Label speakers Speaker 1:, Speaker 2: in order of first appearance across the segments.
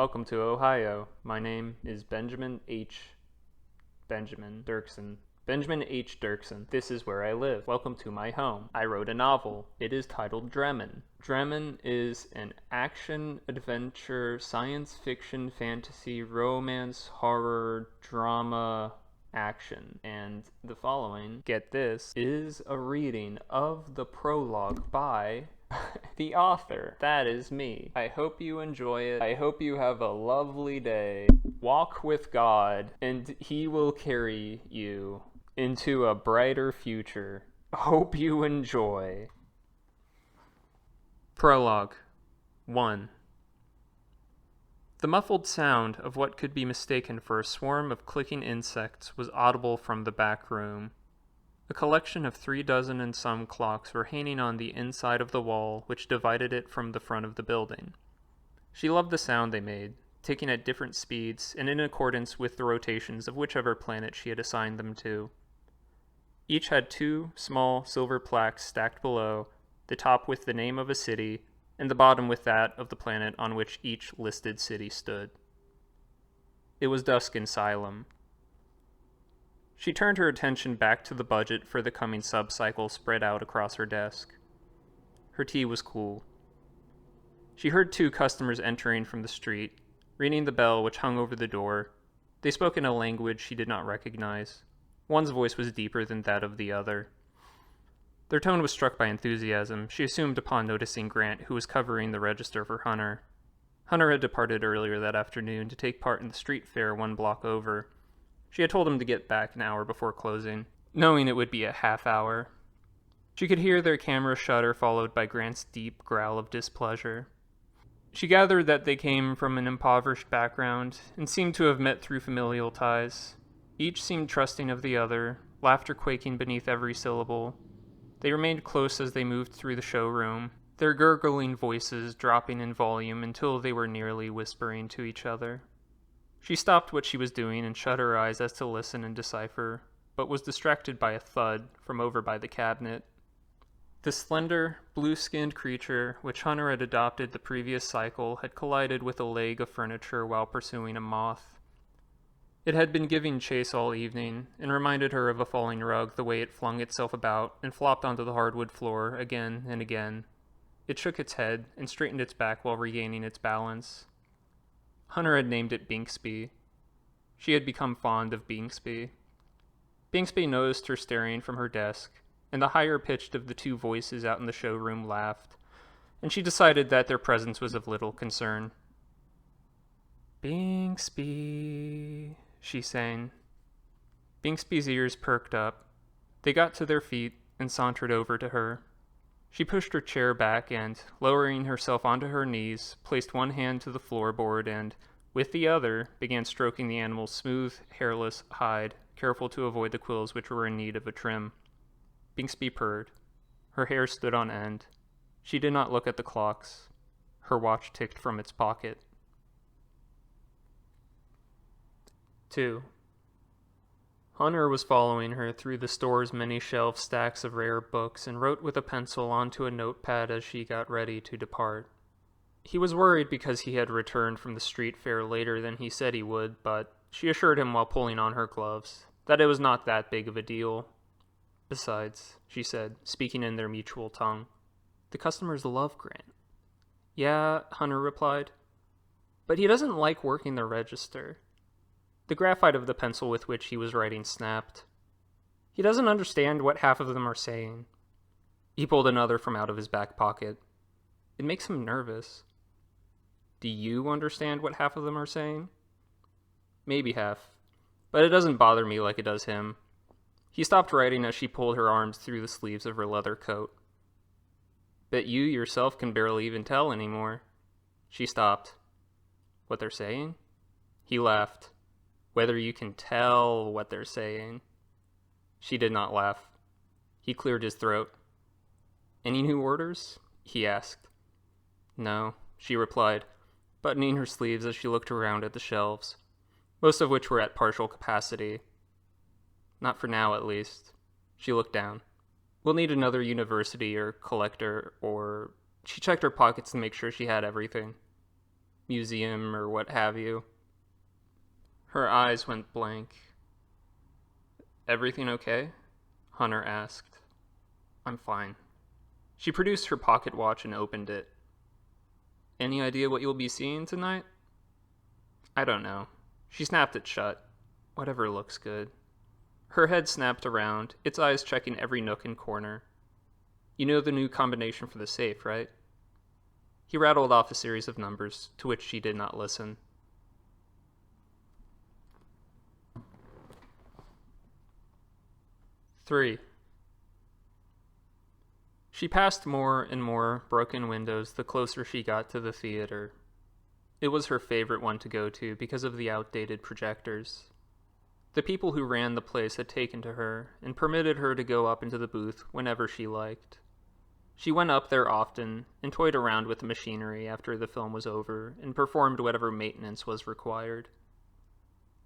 Speaker 1: Welcome to Ohio. My name is Benjamin Dirksen. Benjamin H. Dirksen. This is where I live. Welcome to my home. I wrote a novel. It is titled JREMMiN. JREMMiN is an action, adventure, science fiction, fantasy, romance, horror, drama, action. And the following, get this, is a reading of the prologue by the author. That is me. I hope you enjoy it. I hope you have a lovely day. Walk with God, and He will carry you into a brighter future. Hope you enjoy. Prologue 1. The muffled sound of what could be mistaken for a swarm of clicking insects was audible from the back room. A collection of 36 and some clocks were hanging on the inside of the wall which divided it from the front of the building. She loved the sound they made, ticking at different speeds and in accordance with the rotations of whichever planet she had assigned them to. Each had 2 small silver plaques stacked below, the top with the name of a city, and the bottom with that of the planet on which each listed city stood. It was dusk in Xylem. She turned her attention back to the budget for the coming sub-cycle spread out across her desk. Her tea was cool. She heard 2 customers entering from the street, ringing the bell which hung over the door. They spoke in a language she did not recognize. One's voice was deeper than that of the other. Their tone was struck by enthusiasm, she assumed upon noticing Grant, who was covering the register for Hunter. Hunter had departed earlier that afternoon to take part in the street fair 1 block over. She had told him to get back an hour before closing, knowing it would be a half hour. She could hear their camera shutter followed by Grant's deep growl of displeasure. She gathered that they came from an impoverished background and seemed to have met through familial ties. Each seemed trusting of the other, laughter quaking beneath every syllable. They remained close as they moved through the showroom, their gurgling voices dropping in volume until they were nearly whispering to each other. She stopped what she was doing and shut her eyes as to listen and decipher, but was distracted by a thud from over by the cabinet. The slender, blue-skinned creature which Hunter had adopted the previous cycle had collided with a leg of furniture while pursuing a moth. It had been giving chase all evening, and reminded her of a falling rug the way it flung itself about and flopped onto the hardwood floor again and again. It shook its head and straightened its back while regaining its balance. Hunter had named it Binksby. She had become fond of Binksby. Binksby noticed her staring from her desk, and the higher-pitched of the 2 voices out in the showroom laughed, and she decided that their presence was of little concern. "Binksby," she sang. Binksby's ears perked up. They got to their feet and sauntered over to her. She pushed her chair back and, lowering herself onto her knees, placed one hand to the floorboard and, with the other, began stroking the animal's smooth, hairless hide, careful to avoid the quills which were in need of a trim. Binksby purred. Her hair stood on end. She did not look at the clocks. Her watch ticked from its pocket. 2. Hunter was following her through the store's many shelved stacks of rare books and wrote with a pencil onto a notepad as she got ready to depart. He was worried because he had returned from the street fair later than he said he would, but she assured him while pulling on her gloves that it was not that big of a deal. "Besides," she said, speaking in their mutual tongue, "the customers love Grant." "Yeah," Hunter replied, "but he doesn't like working the register." The graphite of the pencil with which he was writing snapped. "He doesn't understand what half of them are saying." He pulled another from out of his back pocket. "It makes him nervous." "Do you understand what half of them are saying?" "Maybe half, but it doesn't bother me like it does him." He stopped writing as she pulled her arms through the sleeves of her leather coat. "Bet you yourself can barely even tell anymore." She stopped. "What they're saying?" He laughed. "Whether you can tell what they're saying." She did not laugh. He cleared his throat. "Any new orders?" he asked. "No," she replied, buttoning her sleeves as she looked around at the shelves, most of which were at partial capacity. "Not for now, at least." She looked down. "We'll need another university or collector or..." She checked her pockets to make sure she had everything. museum or what have you. Her eyes went blank. Everything okay? Hunter asked. I'm fine. She produced her pocket watch and opened it. Any idea what you'll be seeing tonight? I don't know. She snapped it shut. Whatever looks good. Her head snapped around, its eyes checking every nook and corner. You know the new combination for the safe, right? He rattled off a series of numbers, to which she did not listen. Three. She passed more and more broken windows the closer she got to the theater. It was her favorite one to go to because of the outdated projectors. The people who ran the place had taken to her and permitted her to go up into the booth whenever she liked. She went up there often and toyed around with the machinery after the film was over and performed whatever maintenance was required.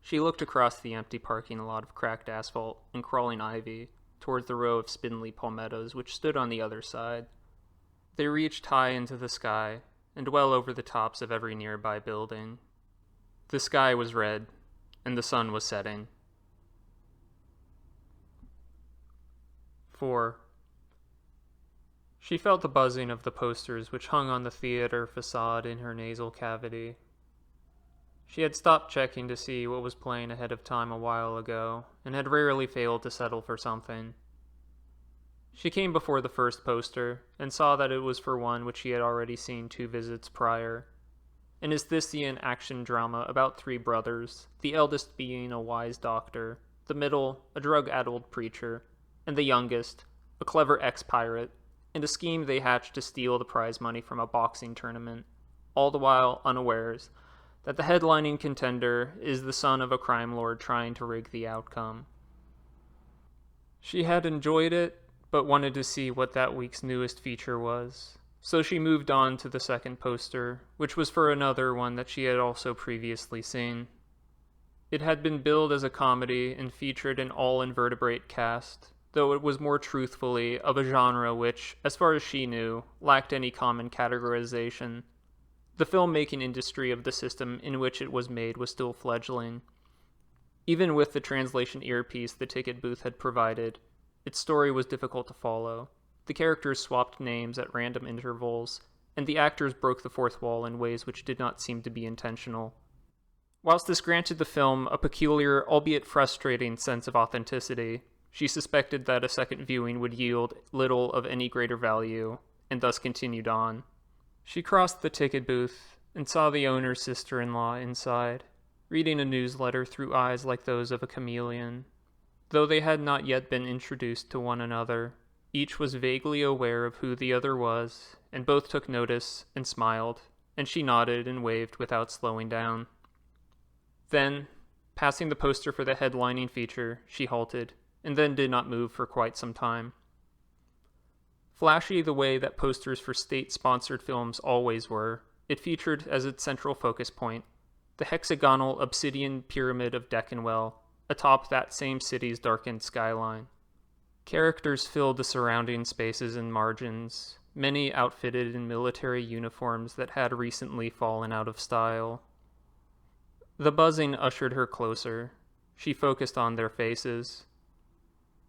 Speaker 1: She looked across the empty parking lot of cracked asphalt and crawling ivy towards the row of spindly palmettos which stood on the other side. They reached high into the sky and well over the tops of every nearby building. The sky was red, and the sun was setting. 4. She felt the buzzing of the posters which hung on the theater facade in her nasal cavity. She had stopped checking to see what was playing ahead of time a while ago, and had rarely failed to settle for something. She came before the first poster, and saw that it was for one which she had already seen 2 visits prior. An Aesthisian action drama about 3 brothers, the eldest being a wise doctor, the middle a drug-addled preacher, and the youngest a clever ex-pirate, and a scheme they hatched to steal the prize money from a boxing tournament, all the while unawares that the headlining contender is the son of a crime lord trying to rig the outcome. She had enjoyed it, but wanted to see what that week's newest feature was, so she moved on to the second poster, which was for another one that she had also previously seen. It had been billed as a comedy and featured an all-invertebrate cast, though it was more truthfully of a genre which, as far as she knew, lacked any common categorization. The filmmaking industry of the system in which it was made was still fledgling. Even with the translation earpiece the ticket booth had provided, its story was difficult to follow. The characters swapped names at random intervals, and the actors broke the fourth wall in ways which did not seem to be intentional. Whilst this granted the film a peculiar, albeit frustrating, sense of authenticity, she suspected that a second viewing would yield little of any greater value, and thus continued on. She crossed the ticket booth and saw the owner's sister-in-law inside, reading a newsletter through eyes like those of a chameleon. Though they had not yet been introduced to one another, each was vaguely aware of who the other was, and both took notice and smiled, and she nodded and waved without slowing down. Then, passing the poster for the headlining feature, she halted, and then did not move for quite some time. Flashy the way that posters for state-sponsored films always were, it featured as its central focus point the hexagonal obsidian pyramid of Deccanwell atop that same city's darkened skyline. Characters filled the surrounding spaces and margins, many outfitted in military uniforms that had recently fallen out of style. The buzzing ushered her closer. She focused on their faces.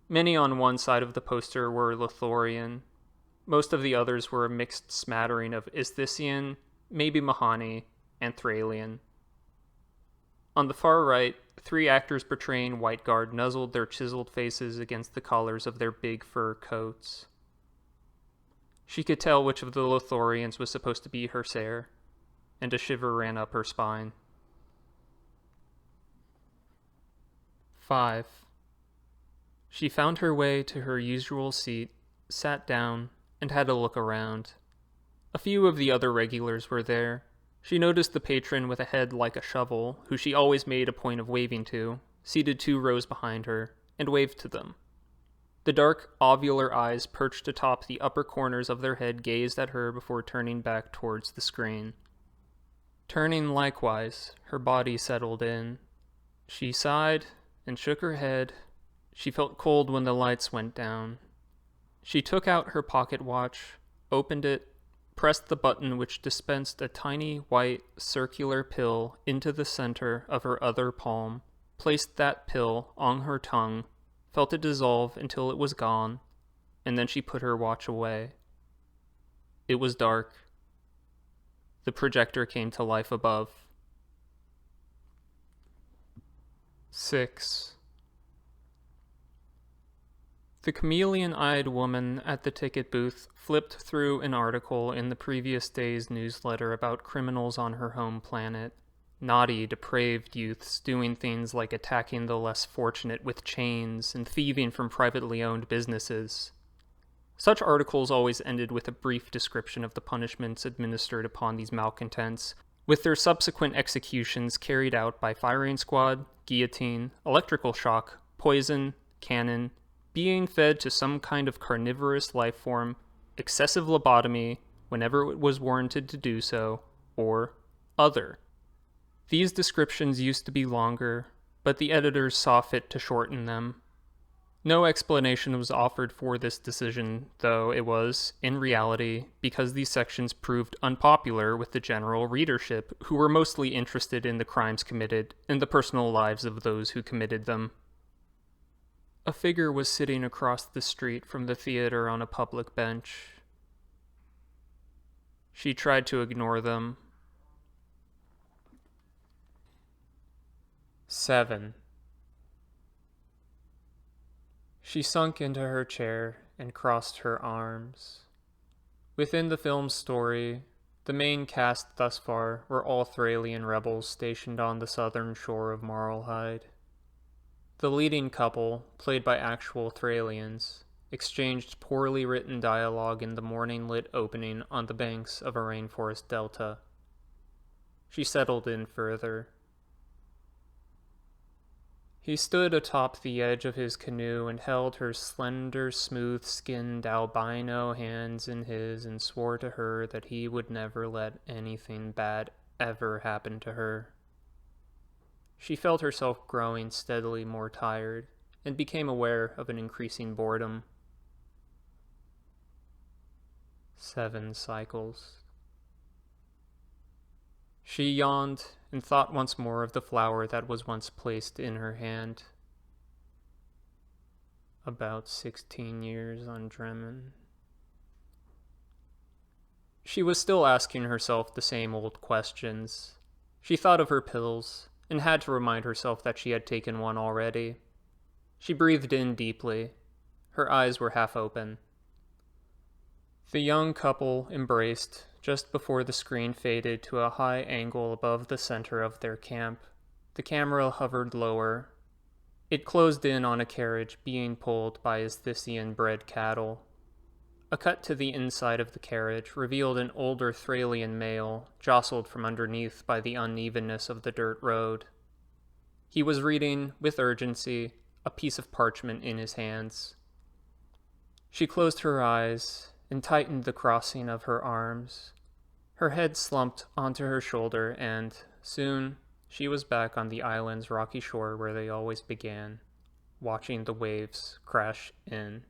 Speaker 1: Many on one side of the poster were Lothorian. Most of the others were a mixed smattering of Aesthisian, maybe Mahani, and Thralian. On the far right, 3 actors portraying White Guard nuzzled their chiseled faces against the collars of their big fur coats. She could tell which of the Lothorians was supposed to be her Ser, and a shiver ran up her spine. 5. She found her way to her usual seat, sat down, and had a look around. A few of the other regulars were there. She noticed the patron with a head like a shovel, who she always made a point of waving to, seated 2 rows behind her, and waved to them. The dark, ovular eyes perched atop the upper corners of their head gazed at her before turning back towards the screen. Turning likewise, her body settled in. She sighed and shook her head. She felt cold when the lights went down. She took out her pocket watch, opened it, pressed the button which dispensed a tiny white circular pill into the center of her other palm, placed that pill on her tongue, felt it dissolve until it was gone, and then she put her watch away. It was dark. The projector came to life above. 6. The chameleon-eyed woman at the ticket booth flipped through an article in the previous day's newsletter about criminals on her home planet. Naughty, depraved youths doing things like attacking the less fortunate with chains and thieving from privately owned businesses. Such articles always ended with a brief description of the punishments administered upon these malcontents, with their subsequent executions carried out by firing squad, guillotine, electrical shock, poison, cannon, being fed to some kind of carnivorous life form, excessive lobotomy whenever it was warranted to do so, or other. These descriptions used to be longer, but the editors saw fit to shorten them. No explanation was offered for this decision, though it was, in reality, because these sections proved unpopular with the general readership, who were mostly interested in the crimes committed and the personal lives of those who committed them. A figure was sitting across the street from the theater on a public bench. She tried to ignore them. 7. She sunk into her chair and crossed her arms. Within the film's story, the main cast thus far were all Thralian rebels stationed on the southern shore of Marlhide. The leading couple, played by actual Thralians, exchanged poorly written dialogue in the morning-lit opening on the banks of a rainforest delta. She settled in further. He stood atop the edge of his canoe and held her slender, smooth-skinned albino hands in his and swore to her that he would never let anything bad ever happen to her. She felt herself growing steadily more tired and became aware of an increasing boredom. 7 cycles. She yawned and thought once more of the flower that was once placed in her hand. About 16 years on JREMMiN. She was still asking herself the same old questions. She thought of her pills and had to remind herself that she had taken one already. She breathed in deeply. Her eyes were half open. The young couple embraced just before the screen faded to a high angle above the center of their camp. The camera hovered lower. It closed in on a carriage being pulled by Isthisian-bred cattle. A cut to the inside of the carriage revealed an older Thralian male, jostled from underneath by the unevenness of the dirt road. He was reading, with urgency, a piece of parchment in his hands. She closed her eyes and tightened the crossing of her arms. Her head slumped onto her shoulder, and, soon, she was back on the island's rocky shore where they always began, watching the waves crash in.